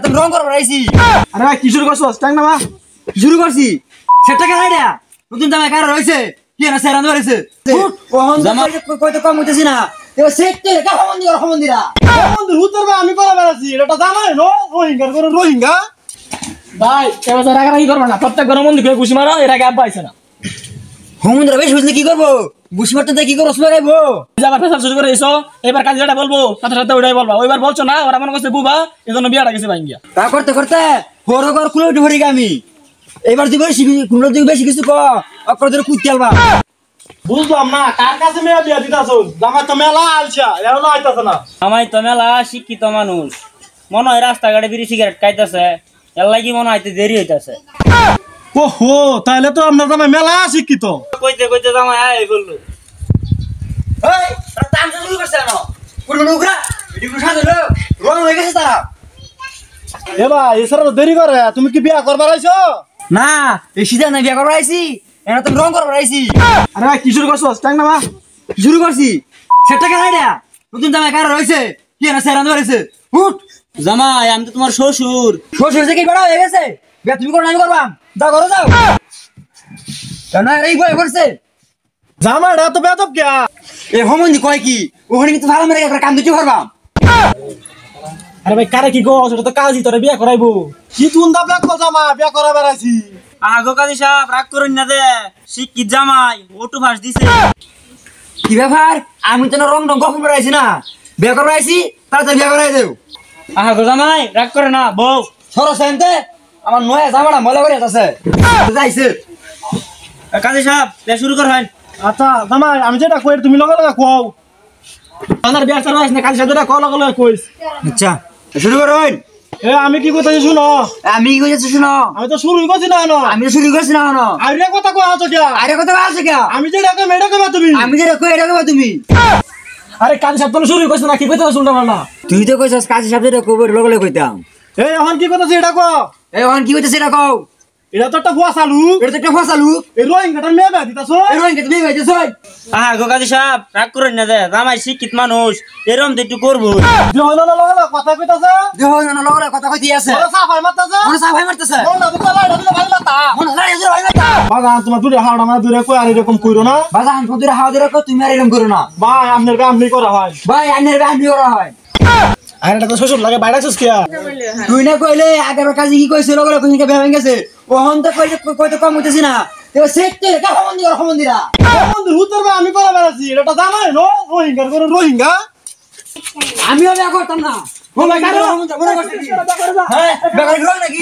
তুমি রং করব রাইছি। আরে ভাই কি শুরু করছস? টাইম না শুরু করছি। সেটা কেন আইডিয়া? নতুন জামাই কার রইছে? কি না সেরান ধরেছে? ওহন জামাই কইতে কম হইতেছি না। এবার সেটতে কা হমন্দিরা। বন্ধু উত্তর ভাই আমি করা বেরাছি। এটা জামাই নো রোহিঙ্গার করে রোহিঙ্গা। ভাই এবার রাগারাগি করবা না। প্রত্যেক গরম বন্ধু কে ঘুষি মারো এর আগে আব্বা আইছে না। হমন্দিরা বেশ বুঝলে কি করব? বুঝি মারতে কি করব সবাই গাইবো। যাবার ফেসাল শুরু করে এসো। এবার কাজ যেটা বলবো সাথে সাথে ওইটাই বলবা। ওইবার বলছো না ওরা মনে করছে বুবা এজন্য বিয়াটা গেছে ভাঙ্গিয়া। তা করতে করতে হরগর খুলে উঠে ভরি আমি। এবার তুই বেশি কোন দিকে বেশি কিছু ক অকর ধরে কুতি আলবা। বুঝলাম না কার কাছে মেয়া বিয়া দিতাছো? জামাই তো মেলা আলছা এখনো আইতাছে না। আমায় তো মেলা শিক্ষিত মানুষ মনে হয় রাস্তাঘাটে বিড়ি সিগারেট খাইতেছে এর লাগি মনে হয় দেরি হইতাছে। ওহো তাহলে তো আপনার জামাই মেলা শিক্ষিত। কইতে কইতে জামাই আয় বললো এই তারা তামসা শুরু করছে না পুরো নোকরা ভিডিও সাজালো রং হয়ে গেছে তারা। এ ভাই এছাড়া তো দেরি করে তুমি কি বিয়া করবার আইছো? না এই সিজা না বিয়া করবার আইছি এনা তো রং করবার আইছি। আরে ভাই কি শুরু করছস? টাইম না শুরু করছি। সেটা কেন আইডিয়া? নতুন জামাই কার রইছে? কি না সেরান ধরেছে? উঠ জামাই আমি তো তোমার শ্বশুর। শ্বশুর থেকে বড় হয়ে গেছে বিয়া তুমি করো না আমি করবাম। যাও করো যাও। কেন এই বই করছে জামাইটা তো বেদব কে? এ হমন্দি কয় কি ওখানে কিন্তু ভালো মেরে একটা কাম দিতে পারবাম। আরে ভাই কারে কি গো সেটা তো কাজই তোরে বিয়া করাইবো। কি তুন দা ব্যাক কল জামা বিয়া করাবার আইছি। আগো কাজী সাহেব রাগ করুন না দে শিক্ষিত জামাই ওটু ফাঁস দিছে। কি ব্যাপার? আমি তো রং রং কখন বেড়াইছি না বিয়া করবার আইছি তাড়াতাড়ি বিয়া করাই দেও। আগো জামাই রাগ করে না বউ। সরো সেনতে আমার নয়া জামাটা ময়লা করে আছে যাইছে। কাজী সাহেব লে শুরু কর হয়। আচ্ছা জামাই আমি যেটা কই তুমি লগে লগে কও। আমার বিয়া চালাইছ না কাজ যেটা কল লগে লগে কইস। আচ্ছা শুরু করুন। এ আমি কি কইতাছি শুনো। আমি কি কইছি শুনো। আমি তো শুরুই করছি না না। আমি তো শুরু করছি না না। আরে কথা কই আছো কি? আরে কথা আছে কি? আমি যেটা কই মেডা কইবা তুমি। আমি যে কই এটা কইবা তুমি। আরে কাজ সব তো শুরুই করছ না কি কইতাছ শুনতে পারলা। তুই তো কইছস কাজী শব্দটা কইবো লগে লগে কইতাম। এই এখন কি কইতাছ এটা কও। এই ওখান কি কইতাছ এটা কও। এটা তো একটা ফুয়া চালু। এটা তো একটা ফসালু। এই রোহিঙ্গাটা মেয়ে বিয়া দিতাছো। এই রোহিঙ্গা তুমি ভাইছস। আগো কাজী সাহেব রাগ করুন না দে জামাই শিক্ষিত মানুষ এরম তো একটু করবো। জহল না লগে লগে কথা কইতাছে। দেখো না লগে লগে কথা কইতি আছে। ওরা সাফাই মারতাছে। মনে সাহ ভাই মারতেছে। না তো লাইডা দিলে ভাই মারতা। মনে লাড়ি জোর ভাই মারতা। বাগান তোমার দূরে হাওড়া মানে দূরে কই আর এরকম কইরো না। বাজা আন ফদুরে হাওয়া ধরে কো তুমি আর এরকম করো না। ভাই আপনার কাম নেই করা হয়। ভাই আইনের ব্যান্ডি করা হয়। আর এটা তো শ্বশুর লাগে বাইরাছস কি? তুই না কইলে আগের কাজে কি কইছিল লগে লগে কইকে ভেঙে গেছে। ওহন তো কইতে কম হইতেছি না। এবার সেটতে কা হমন্দিরা। বন্ধু উত্তর ভাই আমি করা বেরাছি। এটা জামাই নো রোহিঙ্গার করে রোহিঙ্গা। আমিও বিয়া করতাম না। ও ভাই কারো মনে করছিস। হ্যাঁ বিয়া করে নাকি?